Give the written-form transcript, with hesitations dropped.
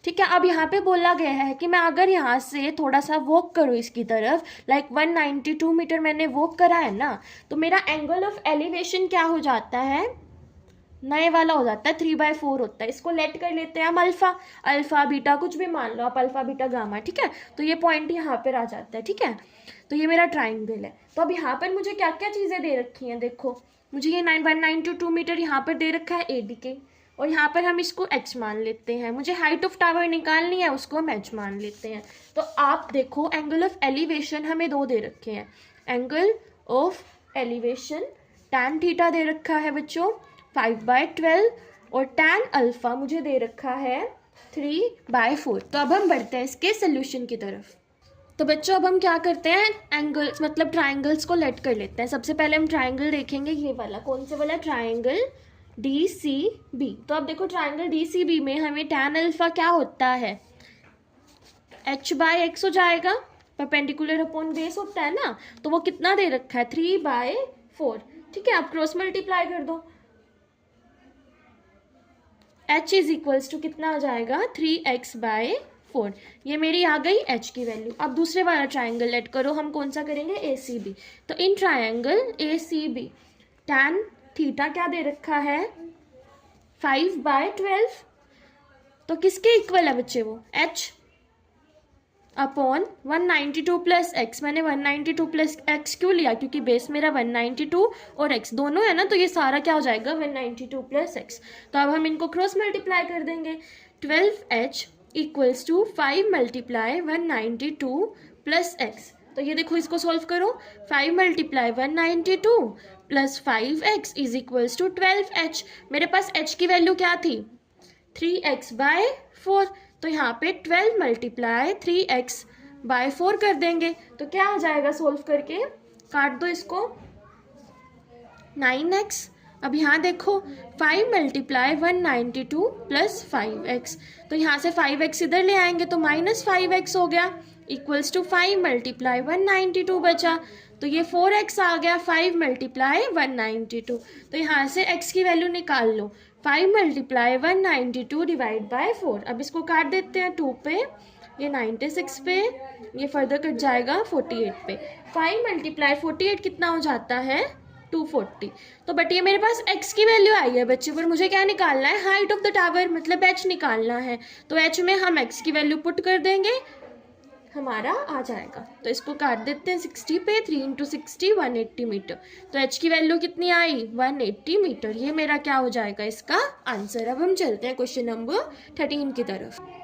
ठीक है। अब यहाँ पे बोला गया है कि मैं अगर यहाँ से थोड़ा सा वॉक करूँ इसकी तरफ, लाइक 192 मीटर मैंने वॉक करा है ना, तो मेरा एंगल ऑफ एलिवेशन क्या हो जाता है, नए वाला हो जाता है, 3/4 होता है। इसको लेट कर लेते हैं हम अल्फा, अल्फा बीटा कुछ भी मान लो आप, अल्फा बीटा गामा, ठीक है। तो ये पॉइंट यहाँ पर आ जाता है, ठीक है। तो ये मेरा ट्राइंगल है। तो अब यहाँ पर मुझे क्या क्या चीज़ें दे रखी हैं, देखो मुझे ये 192 मीटर यहाँ पर दे रखा है AD के, और यहाँ पर हम इसको h मान लेते हैं। मुझे हाइट ऑफ टावर निकालनी है, उसको हम h मान लेते हैं। तो आप देखो एंगल ऑफ एलिवेशन हमें दो दे रखे हैं। Angle of elevation tan theta दे रखा है बच्चों 5/12, और tan अल्फा मुझे दे रखा है 3/4। तो अब हम बढ़ते हैं इसके सोल्यूशन की तरफ। तो बच्चों अब हम क्या करते हैं, एंगल मतलब ट्राइंगल्स को लेट कर लेते हैं। सबसे पहले हम ट्राइंगल देखेंगे, ये वाला कौन से वाला, ट्राइंगल DCB। तो अब देखो ट्राइंगल DCB में हमें tan अल्फा क्या होता है, h/x हो जाएगा, परपेंडिकुलर अपॉन बेस होता है ना, तो वो कितना दे रखा है 3/4, ठीक है। आप क्रॉस मल्टीप्लाई कर दो, h इज इक्वल्स टू कितना आ जाएगा 3x/4, ये मेरी आ गई h की वैल्यू। अब दूसरे वाला ट्राइंगल लेट करो, हम कौन सा करेंगे ACB। तो in triangle ACB tan theta क्या दे रखा है 5/12, तो किसके इक्वल है बच्चे वो, h अपॉन 192 प्लस x। मैंने 192 प्लस x क्यों लिया, क्योंकि बेस मेरा 192 और x दोनों है ना, तो ये सारा क्या हो जाएगा 192 प्लस x। तो अब हम इनको क्रॉस मल्टीप्लाई कर देंगे, 12h equals to 5 multiply 192 plus x। तो ये देखो इसको सॉल्व करो, 5 multiply 192 plus 5x is equals to 12h। मेरे पास h की वैल्यू क्या थी 3x/4, तो यहाँ पे 12 मल्टीप्लाई 3x/4 कर देंगे, तो क्या आ जाएगा सॉल्व करके, काट दो इसको 9x। अब यहाँ देखो 5 मल्टीप्लाई 192 प्लस 5x, तो यहाँ से 5x इधर ले आएंगे तो -5x हो गया, इक्वल्स टू 5 मल्टीप्लाई 192 बचा, तो ये 4x आ गया 5 मल्टीप्लाई 192। तो यहाँ से x की वैल्यू निकाल लो, 5 मल्टीप्लाई 192 डिवाइड बाय 4। अब इसको काट देते हैं 2 पे, ये 96 पे, ये फर्दर कट जाएगा 48 पे। 5 मल्टीप्लाई 48 कितना हो जाता है 240। तो बट ये मेरे पास x की वैल्यू आई है बच्चे, पर मुझे क्या निकालना है, हाइट ऑफ द टावर मतलब h निकालना है। तो h में हम x की वैल्यू पुट कर देंगे, हमारा आ जाएगा। तो इसको काट देते हैं 60 पे, 3 × 60 180 मीटर। तो h की वैल्यू कितनी आई 180 मीटर। ये मेरा क्या हो जाएगा इसका आंसर। अब हम चलते हैं क्वेश्चन नंबर 13 की तरफ।